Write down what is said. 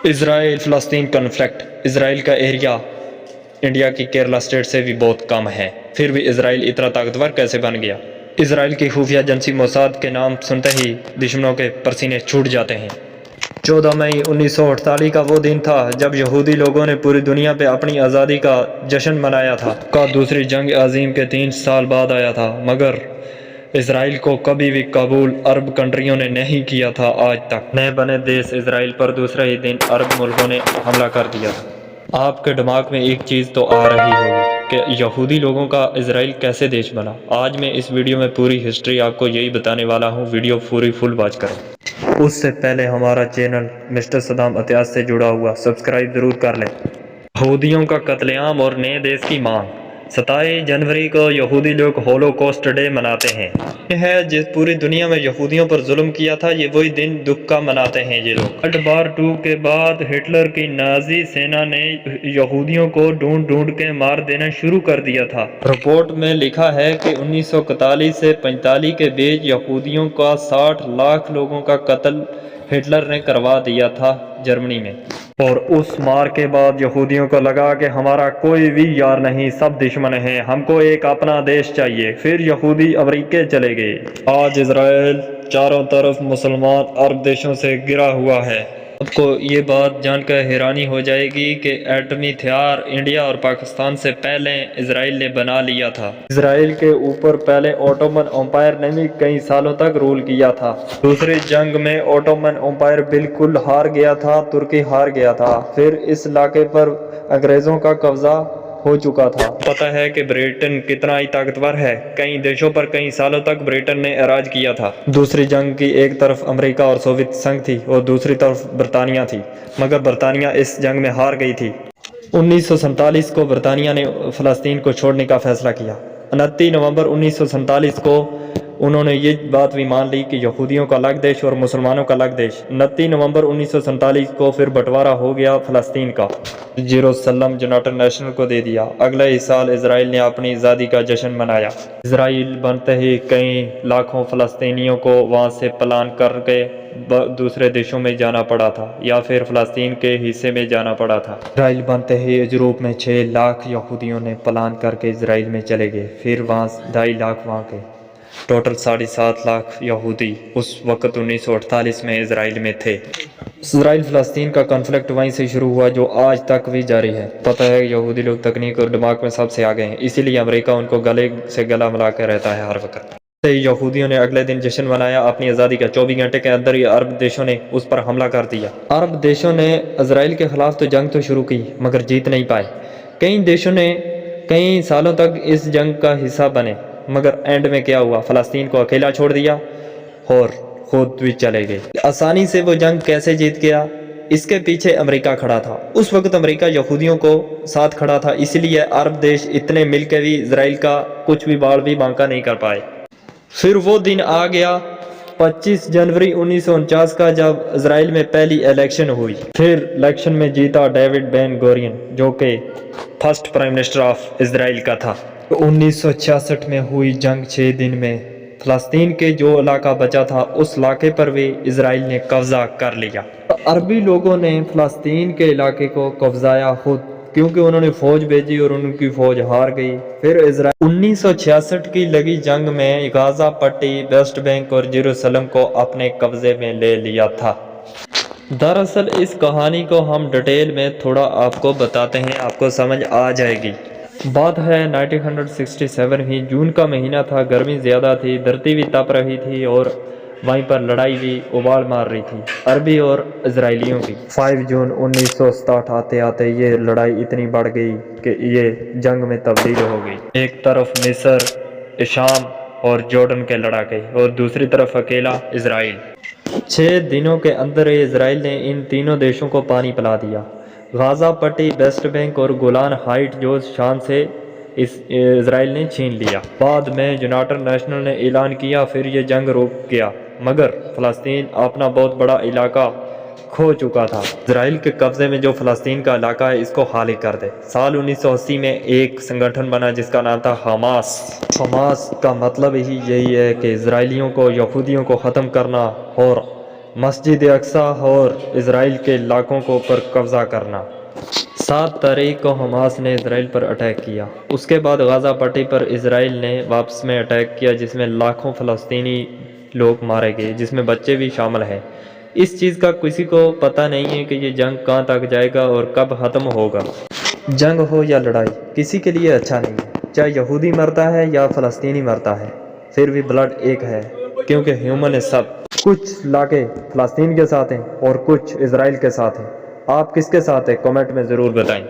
اسرائیل فلسطین کنفلکٹ۔ اسرائیل کا area India کی کیرلا اسٹیٹ سے بھی بہت کم ہے، پھر بھی اسرائیل اتنا طاقتور کیسے بن گیا؟ اسرائیل کی خفیہ ایجنسی موساد کے نام سنتے ہی دشمنوں کے پسینے چھوٹ جاتے ہیں۔ 14 مئی 1948 کا وہ دن تھا جب یہودی لوگوں نے پوری دنیا پہ اپنی آزادی کا جشن منایا تھا۔ دوسری جنگ عظیم کے 3 سال بعد آیا تھا، مگر اسرائیل کو کبھی بھی قبول عرب کنٹریوں نے نہیں کیا تھا۔ آج تک نئے بنے دیش اسرائیل پر دوسرے ہی دن عرب ملکوں نے حملہ کر دیا تھا۔ آپ کے دماغ میں ایک چیز تو آ رہی ہوگی کہ یہودی لوگوں کا اسرائیل کیسے دیش بنا۔ آج میں اس ویڈیو میں پوری ہسٹری آپ کو یہی بتانے والا ہوں، ویڈیو پوری فل واچ کریں۔ اس سے پہلے ہمارا چینل مسٹر صدام اتیاس سے جڑا ہوا سبسکرائب ضرور کر لیں۔ یہودیوں کا قتل عام اور نئے دیش کی مانگ۔ 27 جنوری کو یہودی لوگ ہولوکوسٹ ڈے مناتے ہیں۔ یہ ہے جس پوری دنیا میں یہودیوں پر ظلم کیا تھا، یہ وہی دن دکھ کا مناتے ہیں یہ لوگ۔ ورلڈ وار 2 کے بعد ہٹلر کی نازی سینا نے یہودیوں کو ڈھونڈ ڈھونڈ کے مار دینا شروع کر دیا تھا۔ رپورٹ میں لکھا ہے کہ 1941 سے 45 کے بیچ یہودیوں کا 60 لاکھ لوگوں کا قتل ہٹلر نے کروا دیا تھا جرمنی میں۔ اور اس مار کے بعد یہودیوں کو لگا کہ ہمارا کوئی بھی یار نہیں، سب دشمن ہیں، ہم کو ایک اپنا دیش چاہیے۔ پھر یہودی امریکہ چلے گئے۔ آج اسرائیل چاروں طرف مسلمان عرب دیشوں سے گھرا ہوا ہے۔ آپ کو یہ بات جان کر حیرانی ہو جائے گی کہ ایٹمی ہتھیار انڈیا اور پاکستان سے پہلے اسرائیل نے بنا لیا تھا۔ اسرائیل کے اوپر پہلے اوٹومن امپائر نے بھی کئی سالوں تک رول کیا تھا۔ دوسری جنگ میں اوٹومن امپائر بالکل ہار گیا تھا، ترکی ہار گیا تھا، پھر اس علاقے پر انگریزوں کا قبضہ ہو چکا تھا۔ پتہ ہے کہ برٹن کتنا ہی طاقتور ہے، کئی دیشوں پر کئی سالوں تک برٹن نے راج کیا تھا۔ دوسری جنگ کی ایک طرف امریکہ اور سوویت سنگھ تھی اور دوسری طرف برطانیہ تھی، مگر برطانیہ اس جنگ میں ہار گئی تھی۔ 1947 کو برطانیہ نے فلسطین کو چھوڑنے کا فیصلہ کیا۔ 29 نومبر 1947 کو انہوں نے یہ بات بھی مان لی کہ یہودیوں کا الگ دیش اور مسلمانوں کا الگ دیش۔ 29 نومبر 1947 کو پھر بٹوارہ ہو گیا فلسطین کا۔ یروشلم یونائٹڈ نیشن کو دے دیا۔ اگلے ہی سال اسرائیل نے اپنی آزادی کا جشن منایا۔ اسرائیل بنتے ہی کئی لاکھوں فلسطینیوں کو وہاں سے پلان کر کے دوسرے دیشوں میں جانا پڑا تھا یا پھر فلسطین کے حصے میں جانا پڑا تھا۔ اسرائیل بنتے ہی یورپ میں 6 لاکھ یہودیوں نے پلان کر کے اسرائیل میں چلے گئے، پھر وہاں 2.5 لاکھ وہاں کے، ٹوٹل 7.5 لاکھ یہودی اس وقت 1948 میں اسرائیل میں تھے۔ اسرائیل فلسطین کا کنفلکٹ وہیں سے شروع ہوا جو آج تک بھی جاری ہے۔ پتہ ہے یہودی لوگ تکنیک اور دماغ میں سب سے آگے ہیں، اسی لیے امریکہ ان کو گلے سے گلا ملا کے رہتا ہے ہر وقت۔ یہودیوں نے اگلے دن جشن منایا اپنی آزادی کا۔ 24 گھنٹے کے اندر ہی عرب دیشوں نے اس پر حملہ کر دیا۔ عرب دیشوں نے اسرائیل کے خلاف تو جنگ تو شروع کی مگر جیت نہیں پائے۔ کئی دیشوں نے کئی سالوں تک اس جنگ کا حصہ بنے، مگر اینڈ میں کیا ہوا، فلسطین کو اکیلا چھوڑ دیا اور خود بھی چلے گئے۔ آسانی سے وہ جنگ کیسے جیت گیا؟ اس کے پیچھے امریکہ کھڑا تھا۔ اس وقت امریکہ یہودیوں کو ساتھ کھڑا تھا، اسی لیے عرب دیش اتنے مل کے بھی اسرائیل کا کچھ بھی باڑ بھی بانکا نہیں کر پائے۔ پھر وہ دن آ گیا 25 جنوری 1949 کا جب اسرائیل میں پہلی الیکشن ہوئی۔ پھر الیکشن میں جیتا ڈیوڈ بین گورین جو کہ first prime minister of Israel کا تھا۔ 1966 میں ہوئی جنگ 6 دن میں فلسطین کے جو علاقہ بچا تھا اس علاقے پر بھی اسرائیل نے قبضہ کر لیا۔ عربی لوگوں نے فلسطین کے علاقے کو قبضایا خود، کیونکہ انہوں نے فوج بھیجی اور ان کی فوج ہار گئی۔ پھر اسرائیل 1966 کی لگی جنگ میں غزہ پٹی، ویسٹ بینک اور یروشلم کو اپنے قبضے میں لے لیا تھا۔ دراصل اس کہانی کو ہم ڈیٹیل میں تھوڑا آپ کو بتاتے ہیں، آپ کو سمجھ آ جائے گی۔ بات ہے 1967 ہی، جون کا مہینہ تھا، گرمی زیادہ تھی، دھرتی بھی تپ رہی تھی اور وہیں پر لڑائی بھی ابال مار رہی تھی عربی اور اسرائیلیوں کی۔ 5 جون 1967 آتے آتے یہ لڑائی اتنی بڑھ گئی کہ یہ جنگ میں تبدیل ہو گئی۔ ایک طرف مصر، شام اور جارڈن کے لڑاکے اور دوسری طرف اکیلا اسرائیل۔ 6 دنوں کے اندر اسرائیل نے ان تینوں دیشوں کو پانی پلا دیا۔ غزہ پٹی، ویسٹ بینک اور گولان ہائٹ جو شام سے اسرائیل نے چھین لیا۔ بعد میں یونائٹڈ نیشنل نے اعلان کیا، پھر یہ جنگ رک گیا، مگر فلسطین اپنا بہت بڑا علاقہ کھو چکا تھا۔ اسرائیل کے قبضے میں جو فلسطین کا علاقہ ہے اس کو خالی کر دے۔ سال 1980 میں ایک سنگٹھن بنا جس کا نام تھا حماس۔ حماس کا مطلب ہی یہی ہے کہ اسرائیلیوں کو، یہودیوں کو ختم کرنا اور مسجد اقصی اور اسرائیل کے علاقوں کو پر قبضہ کرنا۔ 7 تاریخ کو حماس نے اسرائیل پر اٹیک کیا۔ اس کے بعد غزہ پٹی پر اسرائیل نے واپس میں اٹیک کیا، جس میں لاکھوں فلسطینی لوگ مارے گئے، جس میں بچے بھی شامل ہیں۔ اس چیز کا کسی کو پتہ نہیں ہے کہ یہ جنگ کہاں تک جائے گا اور کب ختم ہوگا۔ جنگ ہو یا لڑائی کسی کے لیے اچھا نہیں ہے، چاہے یہودی مرتا ہے یا فلسطینی مرتا ہے، پھر بھی بلڈ ایک ہے، کیونکہ ہیومن ہے سب۔ کچھ علاقے فلسطین کے ساتھ ہیں اور کچھ اسرائیل کے ساتھ ہیں۔ آپ کس کے ساتھ ہیں؟ کمنٹ میں ضرور بتائیں۔